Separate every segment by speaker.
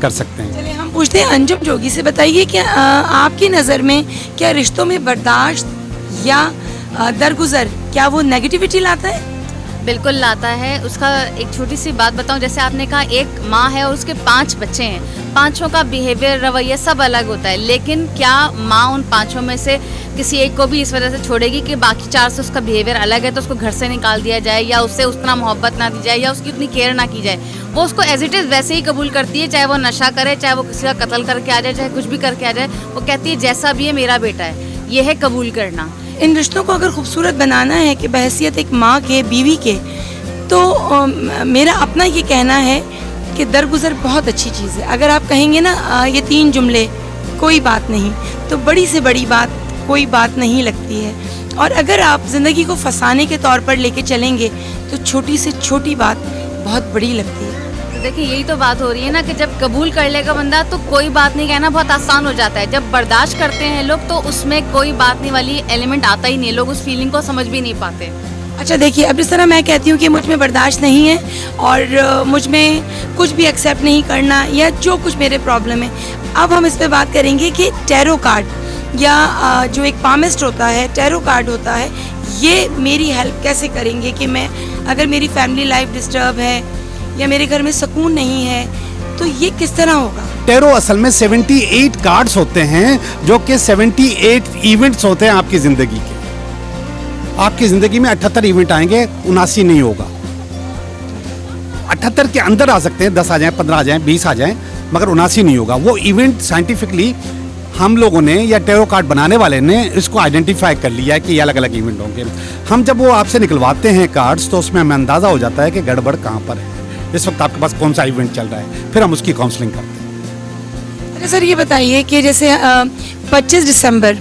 Speaker 1: کر سکتے ہیں.
Speaker 2: چلیے ہم پوچھتے ہیں انجم جوگی سے. بتائیے کہ آپ کی نظر میں کیا رشتوں میں برداشت یا درگزر کیا وہ نیگیٹیوٹی لاتا ہے؟
Speaker 3: بالکل لاتا ہے. اس کا ایک چھوٹی سی بات بتاؤں, جیسے آپ نے کہا ایک ماں ہے اور اس کے 5 بچے ہیں, 5 کا بیہیویئر, رویہ سب الگ ہوتا ہے, لیکن کیا ماں ان 5 میں سے کسی ایک کو بھی اس وجہ سے چھوڑے گی کہ باقی 4 سے اس کا بیہیویئر الگ ہے تو اس کو گھر سے نکال دیا جائے یا اس سے اتنا محبت نہ دی جائے یا اس کی اتنی کیئر نہ کی جائے؟ وہ اس کو ایز اٹ از ویسے ہی قبول کرتی ہے, چاہے وہ نشہ کرے, چاہے وہ کسی کا قتل کر کے آ جائے, چاہے کچھ بھی کر کے آ جائے, وہ کہتی ہے جیسا بھی ہے میرا بیٹا ہے. یہ ہے قبول کرنا.
Speaker 2: ان رشتوں کو اگر خوبصورت بنانا ہے کہ بحیثیت ایک ماں کے, بیوی کے, تو میرا اپنا یہ کہنا ہے کہ درگزر بہت اچھی چیز ہے. اگر آپ کہیں گے نا یہ 3 جملے کوئی بات نہیں, تو بڑی سے بڑی بات کوئی بات نہیں لگتی ہے. اور اگر آپ زندگی کو فسانے کے طور پر لے کے چلیں گے تو چھوٹی سے چھوٹی بات بہت بڑی لگتی ہے.
Speaker 3: دیکھیں یہی تو بات ہو رہی ہے نا کہ جب قبول کر لے گا بندہ تو کوئی بات نہیں کہنا بہت آسان ہو جاتا ہے. جب برداشت کرتے ہیں لوگ تو اس میں کوئی بات نہیں والی ایلیمنٹ آتا ہی نہیں ہے, لوگ اس فیلنگ کو سمجھ بھی نہیں پاتے.
Speaker 2: اچھا دیکھیے, اب جس طرح میں کہتی ہوں کہ مجھ میں برداشت نہیں ہے اور مجھ میں کچھ بھی ایکسیپٹ نہیں کرنا یا جو کچھ میرے پرابلم ہے, اب ہم اس پہ بات کریں گے کہ ٹیرو کارڈ یا جو ایک پامسٹ ہوتا ہے, ٹیرو کارڈ ہوتا ہے, یہ میری ہیلپ کیسے کریں گے کہ میں اگر میری فیملی لائف ڈسٹرب ہے یا میرے گھر میں سکون نہیں ہے تو یہ کس طرح ہوگا؟
Speaker 1: ٹیرو اصل میں 78 کارڈز ہوتے ہیں جو کہ 78 ایونٹس ہوتے ہیں آپ کی زندگی کے. آپ کی زندگی میں 78 ایونٹ آئیں گے, 79 نہیں ہوگا. 78 کے اندر آ سکتے ہیں, 10 آ جائیں, 15 آ جائیں, 20 آ جائیں, مگر 79 نہیں ہوگا. وہ ایونٹ سائنٹیفکلی ہم لوگوں نے یا ٹیرو کارڈ بنانے والے نے اس کو آئیڈینٹیفائی کر لیا ہے کہ یہ الگ الگ ایونٹ ہوں گے. ہم جب وہ آپ سے نکلواتے ہیں کارڈز تو اس میں ہمیں اندازہ ہو جاتا ہے کہ گڑبڑ کہاں پر ہے, اس وقت آپ کے پاس کون سا ایونٹ چل رہا ہے, پھر ہم اس کی کاؤنسلنگ کرتے ہیں.
Speaker 2: اچھا سر, یہ بتائیے کہ جیسے 25 دسمبر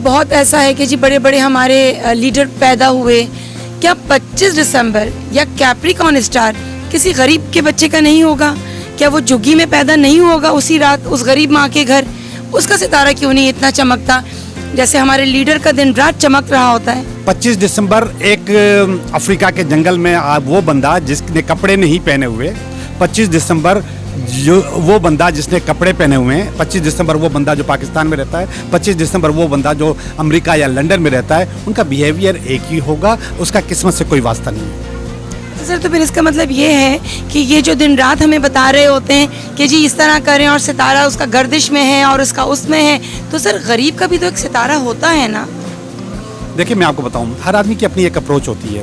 Speaker 2: بہت ایسا ہے کہ جی بڑے بڑے ہمارے لیڈر پیدا ہوئے, کیا 25 دسمبر یا کیپریکون اسٹار کسی غریب کے بچے کا نہیں ہوگا؟ کیا وہ جھگی میں پیدا نہیں ہوگا اسی رات اس غریب ماں کے گھر؟ اس کا ستارہ کیوں نہیں اتنا چمکتا جیسے ہمارے لیڈر کا دن رات چمک رہا ہوتا ہے؟
Speaker 1: 25 دسمبر ایک افریقہ کے جنگل میں وہ بندہ جس نے کپڑے نہیں پہنے ہوئے, 25 دسمبر جو وہ بندہ جس نے کپڑے پہنے ہوئے ہیں, 25 دسمبر وہ بندہ جو پاکستان میں رہتا ہے, 25 دسمبر وہ بندہ جو امریکہ یا لنڈن میں رہتا ہے, ان کا بیہیویئر ایک ہی ہوگا, اس کا قسمت سے کوئی واسطہ نہیں ہے.
Speaker 2: سر تو پھر اس کا مطلب یہ ہے کہ یہ جو دن رات ہمیں بتا رہے ہوتے ہیں کہ جی اس طرح کریں اور ستارہ اس کا گردش میں ہے اور اس کا اس میں ہے, تو سر غریب کا بھی تو ایک ستارہ ہوتا ہے نا.
Speaker 1: دیکھیں میں آپ کو بتاؤں, ہر آدمی کی اپنی ایک اپروچ ہوتی ہے.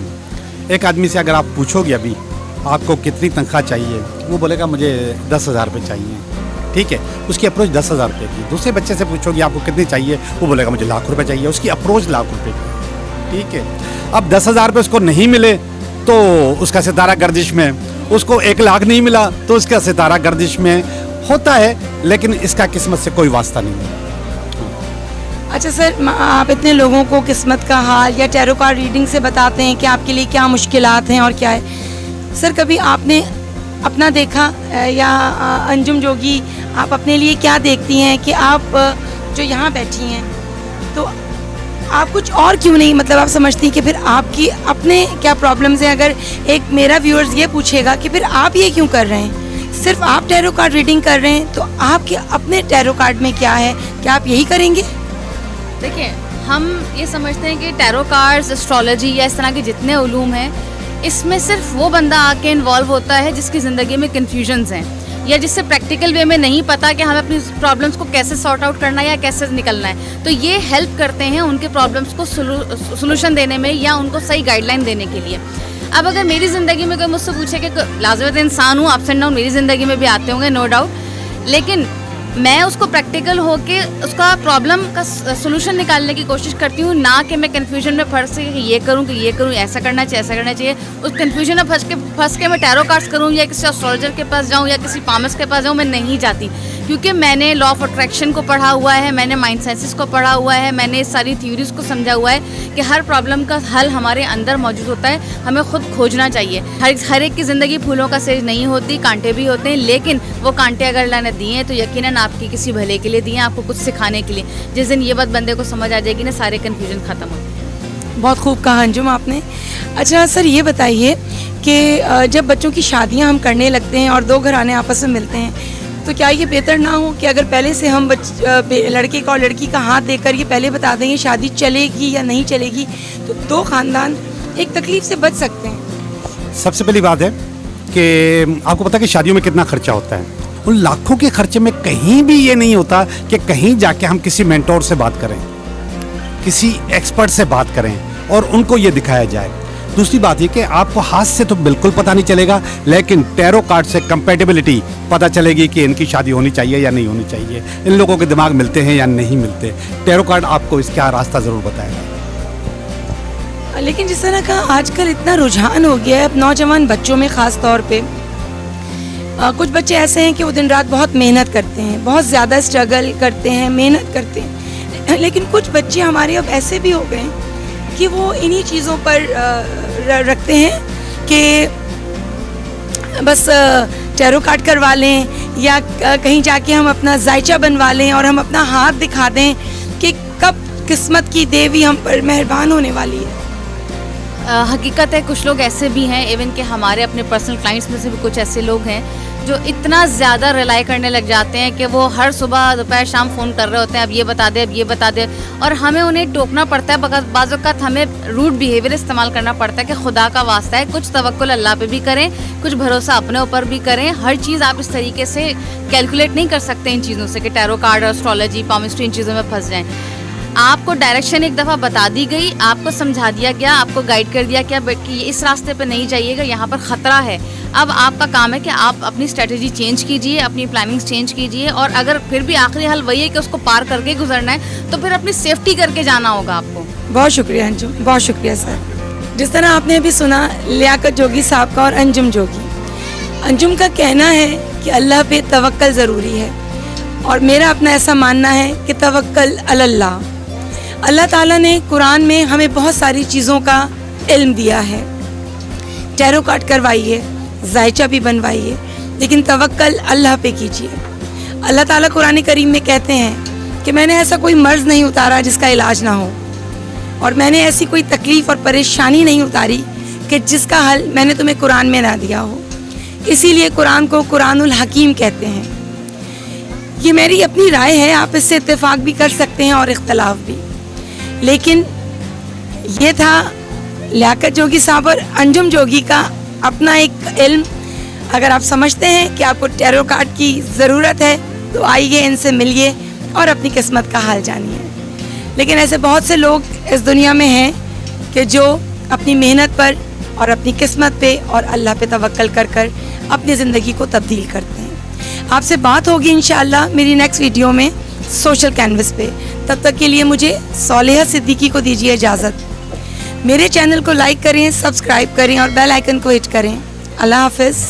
Speaker 1: ایک آدمی سے اگر آپ پوچھو گے ابھی آپ کو کتنی تنخواہ چاہیے, وہ بولے گا مجھے 10,000 روپے چاہیے, ٹھیک ہے, اس کی اپروچ 10,000 روپے کی. دوسرے بچے سے پوچھو گے آپ کو کتنی چاہیے, وہ بولے گا مجھے لاکھ روپے چاہیے, اس کی اپروچ لاکھ روپے کی, ٹھیک ہے. اب 10,000 روپے اس کو نہیں ملے تو اس کا ستارہ گردش میں, اس کو 1 لاکھ نہیں ملا تو اس کا ستارہ گردش میں ہوتا ہے, لیکن اس کا قسمت سے کوئی واسطہ نہیں ہے.
Speaker 2: اچھا سر, آپ اتنے لوگوں کو قسمت کا حال یا ٹیرو کارڈ ریڈنگ سے بتاتے ہیں کہ آپ کے لیے کیا مشکلات ہیں اور کیا ہے. سر کبھی آپ نے اپنا دیکھا یا انجم جوگی آپ اپنے لیے کیا دیکھتی ہیں کہ آپ جو یہاں بیٹھی ہیں تو آپ کچھ اور کیوں نہیں, مطلب آپ سمجھتی ہیں کہ پھر آپ کی اپنے کیا پرابلمز ہیں؟ اگر ایک میرا ویورز یہ پوچھے گا کہ پھر آپ یہ کیوں کر رہے ہیں, صرف آپ ٹیرو کارڈ ریڈنگ کر رہے ہیں, تو آپ کے اپنے ٹیرو کارڈ میں کیا ہے, کیا آپ یہی کریں گے؟
Speaker 3: دیکھیں ہم یہ سمجھتے ہیں کہ ٹیرو کارڈز, اسٹرالوجی یا اس طرح کے جتنے علوم ہیں, اس میں صرف وہ بندہ آ کے انوالو ہوتا ہے جس کی زندگی میں کنفیوژنز ہیں یا جس سے پریکٹیکل وے میں نہیں پتا کہ ہمیں اپنی پرابلمس کو کیسے سارٹ آؤٹ کرنا ہے یا کیسے نکلنا ہے. تو یہ ہیلپ کرتے ہیں ان کے پرابلمس کو سولوشن دینے میں یا ان کو صحیح گائیڈ لائن دینے کے لیے. اب اگر میری زندگی میں کوئی مجھ سے پوچھے کہ لازمت انسان ہوں, اپس اینڈ ڈاؤن میری زندگی میں بھی آتے ہوں گے نو ڈاؤٹ, لیکن میں اس کو پریکٹیکل ہو کے اس کا پرابلم کا سولوشن نکالنے کی کوشش کرتی ہوں, نہ کہ میں کنفیوژن میں پھنس کے یہ کروں کہ یہ کروں, ایسا کرنا چاہیے ایسا کرنا چاہیے. اس کنفیوژن میں پھنس کے میں ٹیرو کارڈز کروں یا کسی اسٹرالوجر کے پاس جاؤں یا کسی پامس کے پاس جاؤں, میں نہیں جاتی, کیونکہ میں نے لا آف اٹریکشن کو پڑھا ہوا ہے, میں نے مائنڈ سائنسز کو پڑھا ہوا ہے, میں نے ساری تھیوریز کو سمجھا ہوا ہے کہ ہر پرابلم کا حل ہمارے اندر موجود ہوتا ہے, ہمیں خود کھوجنا چاہیے. ہر ایک کی زندگی پھولوں کا سیج نہیں ہوتی, کانٹے بھی ہوتے ہیں, لیکن وہ کانٹے اگر اللہ نے دیے ہیں تو یقیناً آپ کی کسی بھلے کے لیے دیے ہیں, آپ کو کچھ سکھانے کے لیے. جس دن یہ بات بندے کو سمجھ آ جائے گی نا, سارے کنفیوژن ختم ہو جائے.
Speaker 2: بہت خوب کہا انجم آپ نے. اچھا سر یہ بتائیے کہ جب بچوں کی شادیاں ہم کرنے لگتے ہیں اور دو گھرانے آپس میں ملتے ہیں تو کیا یہ بہتر نہ ہو کہ اگر پہلے سے ہم لڑکے کا اور لڑکی کا ہاتھ دے کر یہ پہلے بتا دیں گے شادی چلے گی یا نہیں چلے گی, تو دو خاندان ایک تکلیف سے بچ سکتے ہیں.
Speaker 1: سب سے پہلی بات ہے کہ آپ کو پتہ ہے کہ شادیوں میں کتنا خرچہ ہوتا ہے. ان لاکھوں کے خرچے میں کہیں بھی یہ نہیں ہوتا کہ کہیں جا کے ہم کسی مینٹور سے بات کریں, کسی ایکسپرٹ سے بات کریں اور ان کو یہ دکھایا جائے. دوسری بات یہ کہ آپ کو ہاتھ سے تو بالکل پتہ نہیں چلے گا, لیکن ٹیرو کارڈ سے کمپیٹیبلٹی پتہ چلے گی کہ ان کی شادی ہونی چاہیے یا نہیں ہونی چاہیے, ان لوگوں کے دماغ ملتے ہیں یا نہیں ملتے. ٹیرو کارڈ آپ کو اس کا راستہ ضرور بتائے گا.
Speaker 2: لیکن جس طرح کا آج کل اتنا رجحان ہو گیا ہے نوجوان بچوں میں خاص طور پہ, کچھ بچے ایسے ہیں کہ وہ دن رات بہت محنت کرتے ہیں, بہت زیادہ اسٹرگل کرتے ہیں, محنت کرتے ہیں, لیکن کچھ بچے ہمارے اب ایسے بھی ہو گئے ہیں کہ وہ انہی چیزوں پر رکھتے ہیں کہ بس ٹیرو کارڈ کروا لیں یا کہیں جا کے ہم اپنا ذائچہ بنوا لیں اور ہم اپنا ہاتھ دکھا دیں کہ کب قسمت کی دیوی ہم پر مہربان ہونے والی ہے.
Speaker 3: حقیقت ہے کچھ لوگ ایسے بھی ہیں, ایون کہ ہمارے اپنے پرسنل کلائنٹس میں سے بھی کچھ ایسے لوگ ہیں جو اتنا زیادہ ریلائی کرنے لگ جاتے ہیں کہ وہ ہر صبح دوپہر شام فون کر رہے ہوتے ہیں, اب یہ بتا دے, اب یہ بتا دے, اور ہمیں انہیں ٹوکنا پڑتا ہے. بعض اوقات ہمیں روڈ بیہیویئر استعمال کرنا پڑتا ہے کہ خدا کا واسطہ ہے کچھ توکل اللہ پہ بھی کریں, کچھ بھروسہ اپنے اوپر بھی کریں. ہر چیز آپ اس طریقے سے کیلکولیٹ نہیں کر سکتے ان چیزوں سے کہ ٹیرو کارڈ اور اسٹرالوجی پامسٹری ان چیزوں میں پھنس جائیں. آپ کو ڈائریکشن ایک دفعہ بتا دی گئی, آپ کو سمجھا دیا گیا, آپ کو گائیڈ کر دیا گیا کہ اس راستے پہ نہیں جائیے گا, یہاں پر خطرہ ہے. اب آپ کا کام ہے کہ آپ اپنی اسٹریٹجی چینج کیجئے, اپنی پلاننگز چینج کیجئے, اور اگر پھر بھی آخری حل وہی ہے کہ اس کو پار کر کے گزرنا ہے تو پھر اپنی سیفٹی کر کے جانا ہوگا آپ کو.
Speaker 2: بہت شکریہ انجم, بہت شکریہ سر. جس طرح آپ نے ابھی سنا لیاقت جوگی صاحب کا اور انجم جوگی, انجم کا کہنا ہے کہ اللہ پہ توکل ضروری ہے, اور میرا اپنا ایسا ماننا ہے کہ توکل علی اللہ. اللہ تعالیٰ نے قرآن میں ہمیں بہت ساری چیزوں کا علم دیا ہے. ٹیرو کارڈ کروائیے, ذائچہ بھی بنوائیے, لیکن توکل اللہ پہ کیجیے. اللہ تعالیٰ قرآن کریم میں کہتے ہیں کہ میں نے ایسا کوئی مرض نہیں اتارا جس کا علاج نہ ہو, اور میں نے ایسی کوئی تکلیف اور پریشانی نہیں اتاری کہ جس کا حل میں نے تمہیں قرآن میں نہ دیا ہو. اسی لیے قرآن کو قرآن الحکیم کہتے ہیں. یہ میری اپنی رائے ہے, آپ اس سے اتفاق بھی کر سکتے ہیں اور اختلاف بھی, لیکن یہ تھا لیاقت جوگی صاحب اور انجم جوگی کا اپنا ایک علم. اگر آپ سمجھتے ہیں کہ آپ کو ٹیرو کارڈ کی ضرورت ہے تو آئیے, ان سے ملیے اور اپنی قسمت کا حال جانیے. لیکن ایسے بہت سے لوگ اس دنیا میں ہیں کہ جو اپنی محنت پر اور اپنی قسمت پہ اور اللہ پہ توکل کر کر اپنی زندگی کو تبدیل کرتے ہیں. آپ سے بات ہوگی انشاءاللہ میری نیکسٹ ویڈیو میں سوشل کینوس پہ. تب تک کے لیے مجھے صالحہ صدیقی کو دیجیے اجازت. میرے چینل کو لائک کریں, سبسکرائب کریں اور بیل آئیکن کو ہٹ کریں. اللہ حافظ.